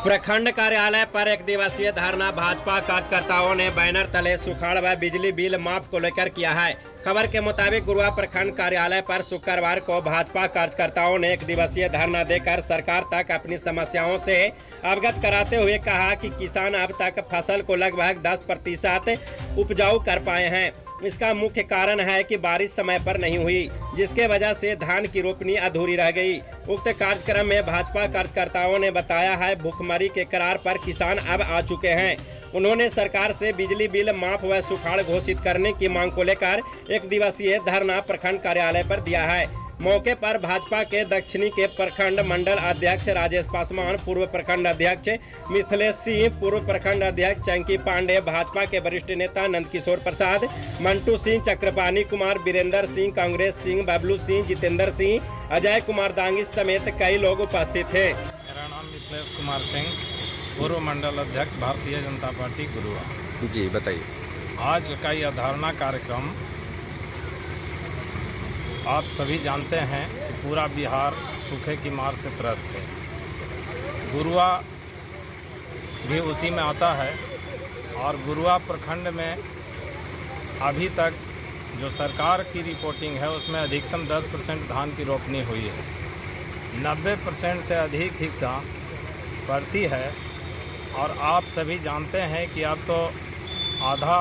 प्रखंड कार्यालय पर एक दिवसीय धरना भाजपा कार्यकर्ताओं ने बैनर तले सुखाड़ व बिजली बिल माफ को लेकर किया है। खबर के मुताबिक गुरुआ प्रखंड कार्यालय पर शुक्रवार को भाजपा कार्यकर्ताओं ने एक दिवसीय धरना देकर सरकार तक अपनी समस्याओं से अवगत कराते हुए कहा कि किसान अब तक फसल को लगभग 10% उपजाऊ कर पाए हैं। इसका मुख्य कारण है कि बारिश समय पर नहीं हुई, जिसके वजह से धान की रोपनी अधूरी रह गई। उक्त कार्यक्रम में भाजपा कार्यकर्ताओं ने बताया है भूखमरी के करार पर किसान अब आ चुके हैं। उन्होंने सरकार से बिजली बिल माफ व सुखाड़ घोषित करने की मांग को लेकर एक दिवसीय धरना प्रखंड कार्यालय पर दिया है। मौके पर भाजपा के दक्षिणी के प्रखंड मंडल अध्यक्ष राजेश पासवान, पूर्व प्रखंड अध्यक्ष मिथिलेश सिंह, पूर्व प्रखंड अध्यक्ष चंकी पांडे, भाजपा के वरिष्ठ नेता नंदकिशोर प्रसाद, मंटू सिंह, चक्रपाणी कुमार, वीरेंद्र सिंह, कांग्रेस सिंह, बबलू सिंह, जितेंद्र सिंह, अजय कुमार दांगी समेत कई लोग उपस्थित थे। मेरा नाम मिथिलेश कुमार सिंह, पूर्व मंडल अध्यक्ष भारतीय जनता पार्टी गुरुआ। जी बताइए। आज का यह धरना कार्यक्रम आप सभी जानते हैं कि पूरा बिहार सूखे की मार से त्रस्त है। गुरुआ भी उसी में आता है और गुरुआ प्रखंड में अभी तक जो सरकार की रिपोर्टिंग है उसमें अधिकतम 10% धान की रोपनी हुई है। 90% से अधिक हिस्सा पड़ती है और आप सभी जानते हैं कि अब तो आधा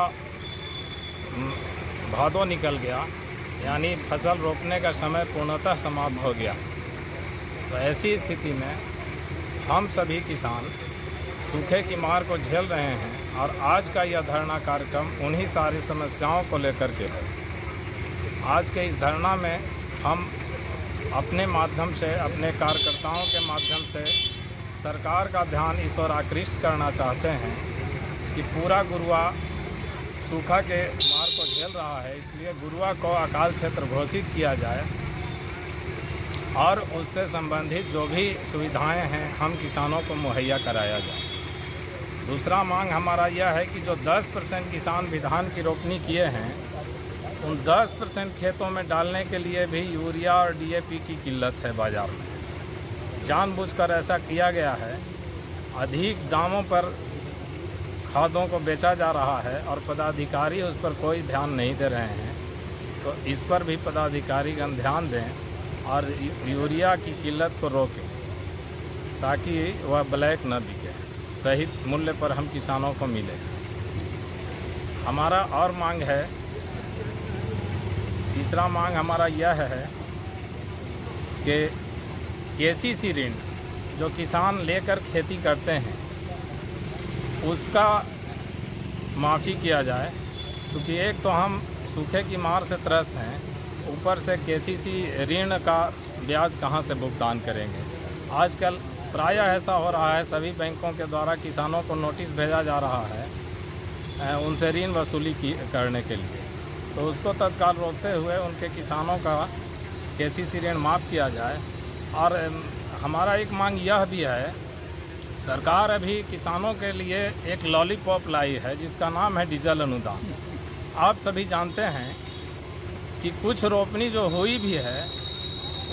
भादों निकल गया, यानी फसल रोपने का समय पूर्णतः समाप्त हो गया। तो ऐसी स्थिति में हम सभी किसान सूखे की मार को झेल रहे हैं और आज का यह धरना कार्यक्रम उन्हीं सारी समस्याओं को लेकर के है। आज के इस धरना में हम अपने माध्यम से, अपने कार्यकर्ताओं के माध्यम से सरकार का ध्यान इस ओर आकृष्ट करना चाहते हैं कि पूरा गुरुआ सूखा के मार को झेल रहा है, इसलिए गुरुआ को अकाल क्षेत्र घोषित किया जाए और उससे संबंधित जो भी सुविधाएं हैं हम किसानों को मुहैया कराया जाए। दूसरा मांग हमारा यह है कि जो 10% किसान भी धान की रोपनी किए हैं, उन 10% खेतों में डालने के लिए भी यूरिया और DAP की किल्लत है बाज़ार में। जानबूझकर ऐसा किया गया है। अधिक दामों पर खादों को बेचा जा रहा है और पदाधिकारी उस पर कोई ध्यान नहीं दे रहे हैं। तो इस पर भी पदाधिकारीगण ध्यान दें और यूरिया की किल्लत को रोकें ताकि वह ब्लैक न बिके, सही मूल्य पर हम किसानों को मिले। हमारा और मांग है, तीसरा मांग हमारा यह है कि KCC ऋण जो किसान लेकर खेती करते हैं उसका माफ़ी किया जाए, क्योंकि एक तो हम सूखे की मार से त्रस्त हैं, ऊपर से KCC ऋण का ब्याज कहां से भुगतान करेंगे। आजकल प्रायः ऐसा हो रहा है, सभी बैंकों के द्वारा किसानों को नोटिस भेजा जा रहा है उनसे ऋण वसूली करने के लिए। तो उसको तत्काल रोकते हुए उनके किसानों का KCC ऋण माफ़ किया जाए। और हमारा एक मांग यह भी है, सरकार अभी किसानों के लिए एक लॉलीपॉप लाई है जिसका नाम है डीजल अनुदान। आप सभी जानते हैं कि कुछ रोपनी जो हुई भी है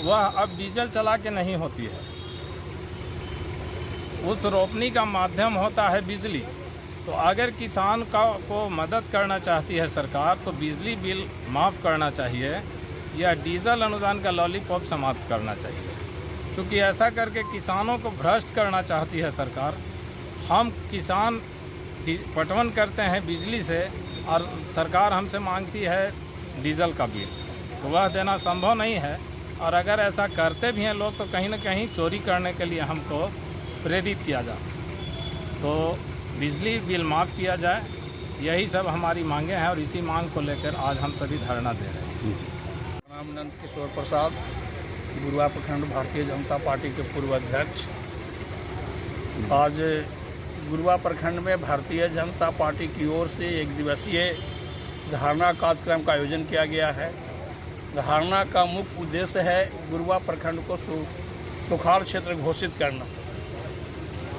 वह अब डीजल चला के नहीं होती है, उस रोपनी का माध्यम होता है बिजली। तो अगर किसान को मदद करना चाहती है सरकार तो बिजली बिल माफ़ करना चाहिए या डीजल अनुदान का लॉलीपॉप समाप्त करना चाहिए, क्योंकि ऐसा करके किसानों को भ्रष्ट करना चाहती है सरकार। हम किसान पटवन करते हैं बिजली से और सरकार हमसे मांगती है डीजल का बिल, तो वह देना संभव नहीं है। और अगर ऐसा करते भी हैं लोग तो कहीं ना कहीं चोरी करने के लिए हमको प्रेरित किया जाए। तो बिजली बिल माफ़ किया जाए, यही सब हमारी मांगें हैं और इसी मांग को लेकर आज हम सभी धरना दे रहे हैं। नाम नंदकिशोर प्रसाद, गुरुआ प्रखंड भारतीय जनता पार्टी के पूर्व अध्यक्ष। आज गुरुआ प्रखंड में भारतीय जनता पार्टी की ओर से एक दिवसीय धरना कार्यक्रम का आयोजन किया गया है। धरना का मुख्य उद्देश्य है गुरुआ प्रखंड को सुखाड़ क्षेत्र घोषित करना।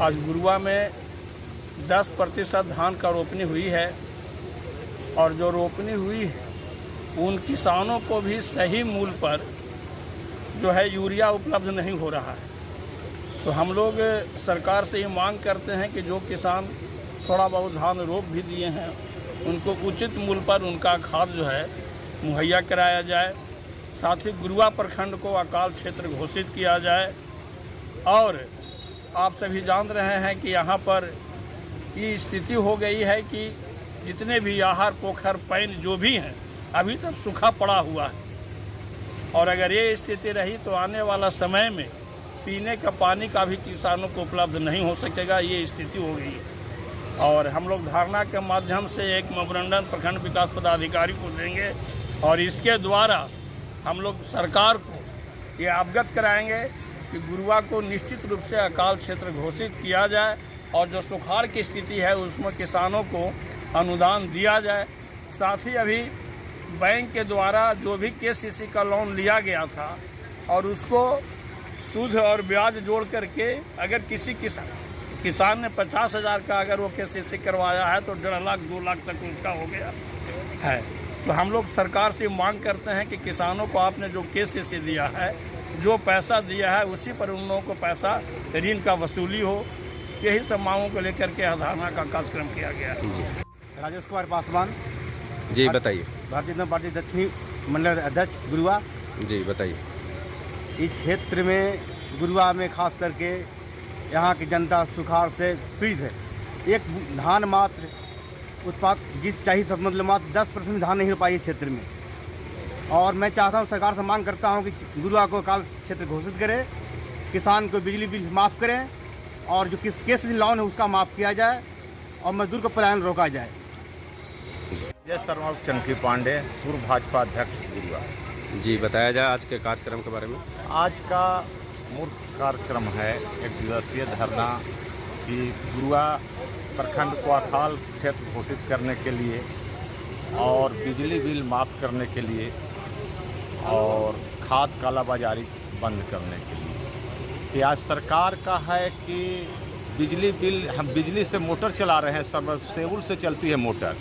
आज गुरुआ में 10% धान का रोपनी हुई है और जो रोपनी हुई है उन किसानों को भी सही मूल्य पर जो है यूरिया उपलब्ध नहीं हो रहा है। तो हम लोग सरकार से ये मांग करते हैं कि जो किसान थोड़ा बहुत धान रोप भी दिए हैं उनको उचित मूल्य पर उनका खाद जो है मुहैया कराया जाए। साथ ही गुरुआ प्रखंड को अकाल क्षेत्र घोषित किया जाए। और आप सभी जान रहे हैं कि यहाँ पर ये स्थिति हो गई है कि जितने भी आहार पोखर पैन जो भी हैं अभी तक सूखा पड़ा हुआ है, और अगर ये स्थिति रही तो आने वाला समय में पीने का पानी का भी किसानों को उपलब्ध नहीं हो सकेगा। ये स्थिति हो गई है। और हम लोग धारणा के माध्यम से एक मेमोरेंडम प्रखंड विकास पदाधिकारी को देंगे और इसके द्वारा हम लोग सरकार को ये अवगत कराएंगे कि गुरुआ को निश्चित रूप से अकाल क्षेत्र घोषित किया जाए और जो सुखाड़ की स्थिति है उसमें किसानों को अनुदान दिया जाए। साथ ही अभी बैंक के द्वारा जो भी KCC का लोन लिया गया था और उसको सूद और ब्याज जोड़ करके अगर किसी किसान ने 50,000 का अगर वो KCC करवाया है तो 1.5 लाख 2 लाख तक उसका हो गया है। तो हम लोग सरकार से मांग करते हैं कि किसानों को आपने जो KCC दिया है, जो पैसा दिया है उसी पर उन लोगों को पैसा ऋण का वसूली हो। यही सब मांगों को लेकर के धारणा का कार्यक्रम किया गया है। राजेश कुमार पासवान जी बताइए। भारतीय जनता पार्टी दक्षिणी मंडल अध्यक्ष गुरुआ। जी बताइए। इस क्षेत्र में गुरुआ में खास करके यहाँ की जनता सुखाड़ से पीड़ित है। एक धान मात्र उत्पाद जिस चाहिए था मतलब मात्र 10% धान नहीं हो पाई क्षेत्र में। और मैं चाहता हूँ सरकार से मांग करता हूँ कि गुरुआ को काल क्षेत्र घोषित करे, किसान को बिजली बिल माफ़ करें और जो KCC लोन है उसका माफ़ किया जाए और मजदूर का पलायन रोका जाए। जय शर्मा चंकी पांडे, पूर्व भाजपा अध्यक्ष गुरुआ। जी बताया जाए आज के कार्यक्रम के बारे में। आज का मुख्य कार्यक्रम है एक दिवसीय धरना कि गुरुआ प्रखंड को अकाल क्षेत्र घोषित करने के लिए और बिजली बिल माफ़ करने के लिए और खाद कालाबाजारी बंद करने के लिए। कि आज सरकार का है कि बिजली बिल, हम बिजली से मोटर चला रहे हैं, सबमर्सिबल से चलती है मोटर,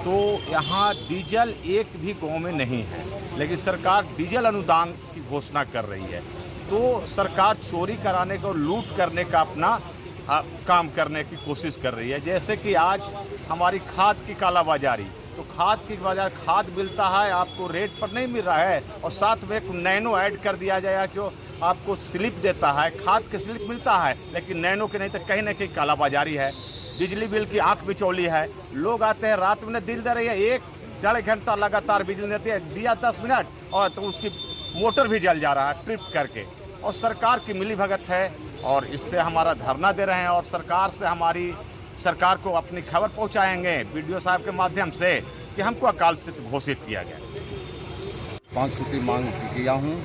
तो यहाँ डीजल एक भी गांव में नहीं है, लेकिन सरकार डीजल अनुदान की घोषणा कर रही है। तो सरकार चोरी कराने का और लूट करने का अपना काम करने की कोशिश कर रही है। जैसे कि आज हमारी खाद की कालाबाजारी, तो खाद की बाजार खाद मिलता है आपको रेट पर नहीं मिल रहा है और साथ में एक नैनो ऐड कर दिया जाए जो आपको स्लिप देता है, खाद की स्लिप मिलता है लेकिन नैनो के नहीं, तो कहीं ना कहीं कालाबाजारी है। बिजली बिल की आंख बिचौली है। लोग आते हैं रात में दिल दे रही है, 1-1.5 घंटा लगातार बिजली देती है, दिया 10 मिनट और तो उसकी मोटर भी जल जा रहा है ट्रिप करके। और सरकार की मिलीभगत है और इससे हमारा धरना दे रहे हैं और सरकार को अपनी खबर पहुंचाएंगे BDO साहब के माध्यम से कि हमको अकाल स्थिति घोषित किया गया। 5 सूत्री मांग किया हूँ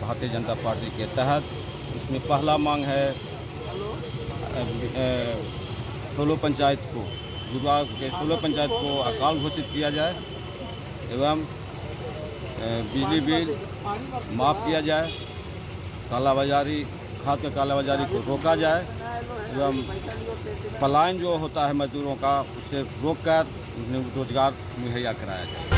भारतीय जनता पार्टी के तहत। उसमें पहला मांग है 16 पंचायत को, गुरुआ के 16 पंचायत को अकाल घोषित किया जाए एवं बिजली बिल माफ़ किया जाए, कालाबाजारी, खाद का कालाबाजारी को रोका जाए एवं पलायन जो होता है मजदूरों का उससे रोककर उन्हें रोजगार मुहैया कराया जाए।